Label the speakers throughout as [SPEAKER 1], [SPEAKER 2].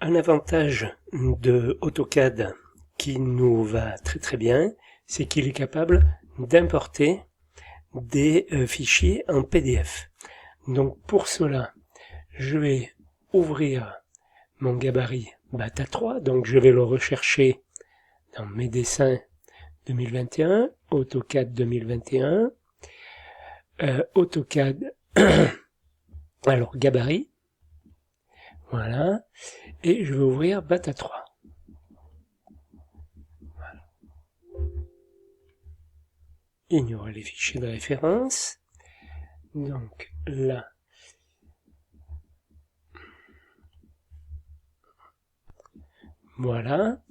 [SPEAKER 1] Un avantage de AutoCAD qui nous va très très bien, c'est qu'il est capable d'importer des fichiers en PDF. Donc pour cela, je vais ouvrir mon gabarit Bata 3, donc je vais le rechercher dans mes dessins 2021, AutoCAD 2021, AutoCAD, alors gabarit, voilà, et je vais ouvrir Bata 3. Voilà. Ignorer les fichiers de référence. Donc là, voilà.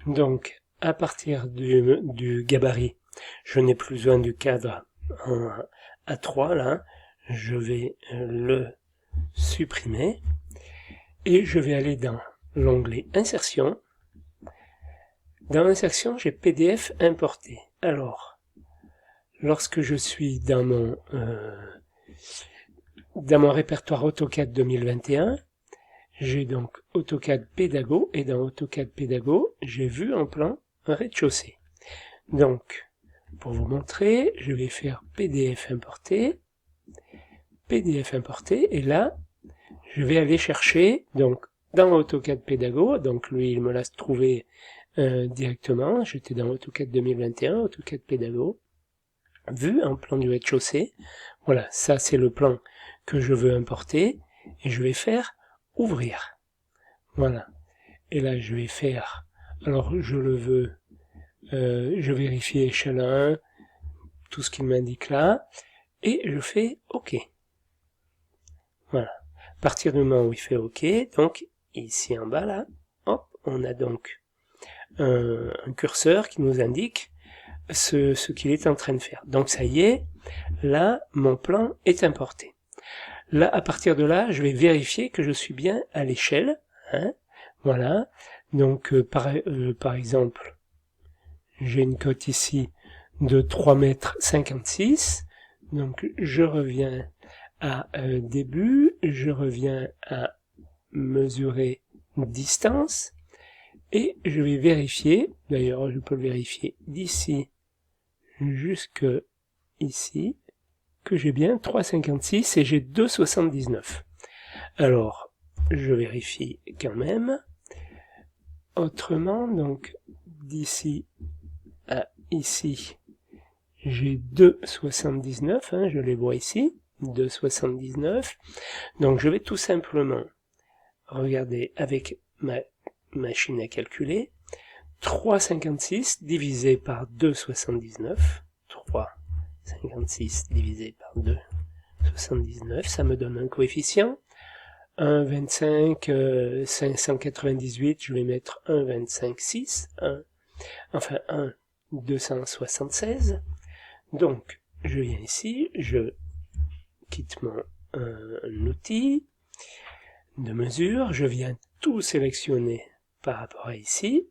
[SPEAKER 1] Donc à partir du gabarit, je n'ai plus besoin du cadre en A3 là. Je vais le supprimer et je vais aller dans l'onglet Insertion. Dans Insertion, j'ai PDF importé. Alors, lorsque je suis dans mon répertoire AutoCAD 2021, j'ai donc AutoCAD Pédago, et dans AutoCAD Pédago, j'ai vu en plan un rez-de-chaussée. Donc, pour vous montrer, je vais faire PDF importer, et là, je vais aller chercher, donc, dans AutoCAD Pédago, donc lui, il me l'a trouvé directement, j'étais dans AutoCAD 2021, AutoCAD Pédago, vu en plan du rez-de-chaussée, voilà, ça c'est le plan que je veux importer, et je vais faire ouvrir. Voilà. Et là, je vais faire, alors je le veux, je vérifie échelle 1, tout ce qu'il m'indique là, et je fais OK. Voilà. À partir du moment où il fait OK, donc ici en bas là, hop, on a donc un curseur qui nous indique ce qu'il est en train de faire. Donc ça y est, là, mon plan est importé. Là, à partir de là, je vais vérifier que je suis bien à l'échelle. Hein, voilà. Donc, par exemple, j'ai une cote ici de 3,56 m. Donc, je reviens à début, je reviens à mesurer distance, et je vais vérifier, d'ailleurs, je peux le vérifier d'ici jusque ici, que j'ai bien 3,56 et j'ai 2,79. Alors, je vérifie quand même. Autrement, donc, d'ici à ici, j'ai 2,79, hein, je les vois ici, 2,79. Donc, je vais tout simplement regarder avec ma machine à calculer. 3,56 divisé par 2,79, 3,56 divisé par 2,79, ça me donne un coefficient 1,25, 598, je vais mettre 1,256, 1,276. Donc, je viens ici, je quitte mon outil de mesure, je viens tout sélectionner par rapport à ici,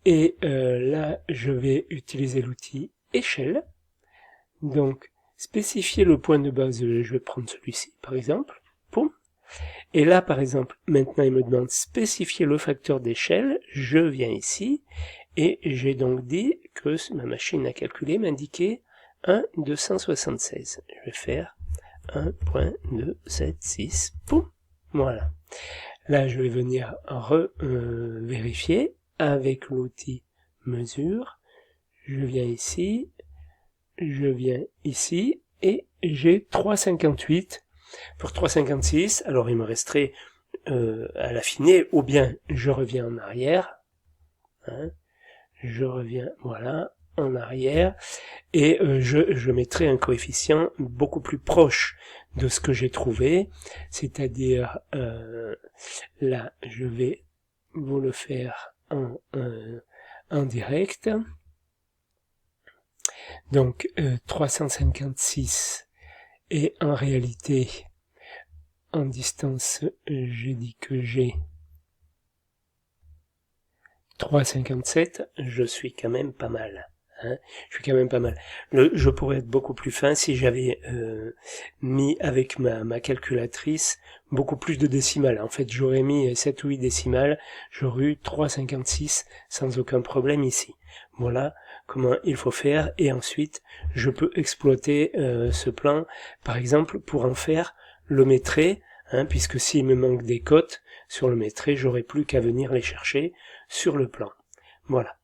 [SPEAKER 1] et là, je vais utiliser l'outil échelle. Donc, spécifier le point de base, je vais prendre celui-ci, par exemple. Poum. Et là, par exemple, maintenant, il me demande spécifier le facteur d'échelle. Je viens ici, et j'ai donc dit que ma machine à calculer m'indiquait 1,276. Je vais faire 1,276. Poum. Voilà. Là, je vais venir vérifier avec l'outil mesure. Je viens ici, et j'ai 3,58 pour 3,56. Alors il me resterait à l'affiner, ou bien je reviens en arrière, hein, je reviens, voilà, en arrière, et je mettrai un coefficient beaucoup plus proche de ce que j'ai trouvé, c'est-à-dire là, je vais vous le faire en direct. Donc 356, et en réalité, en distance, j'ai dit que j'ai 3,57, je suis quand même pas mal. Hein, je suis quand même pas mal. Je pourrais être beaucoup plus fin si j'avais mis avec ma calculatrice beaucoup plus de décimales. En fait, j'aurais mis 7 ou 8 décimales, j'aurais eu 3,56 sans aucun problème ici. Voilà comment il faut faire, et ensuite je peux exploiter ce plan, par exemple, pour en faire le métré, hein, puisque s'il me manque des cotes sur le métré, j'aurai plus qu'à venir les chercher sur le plan. Voilà.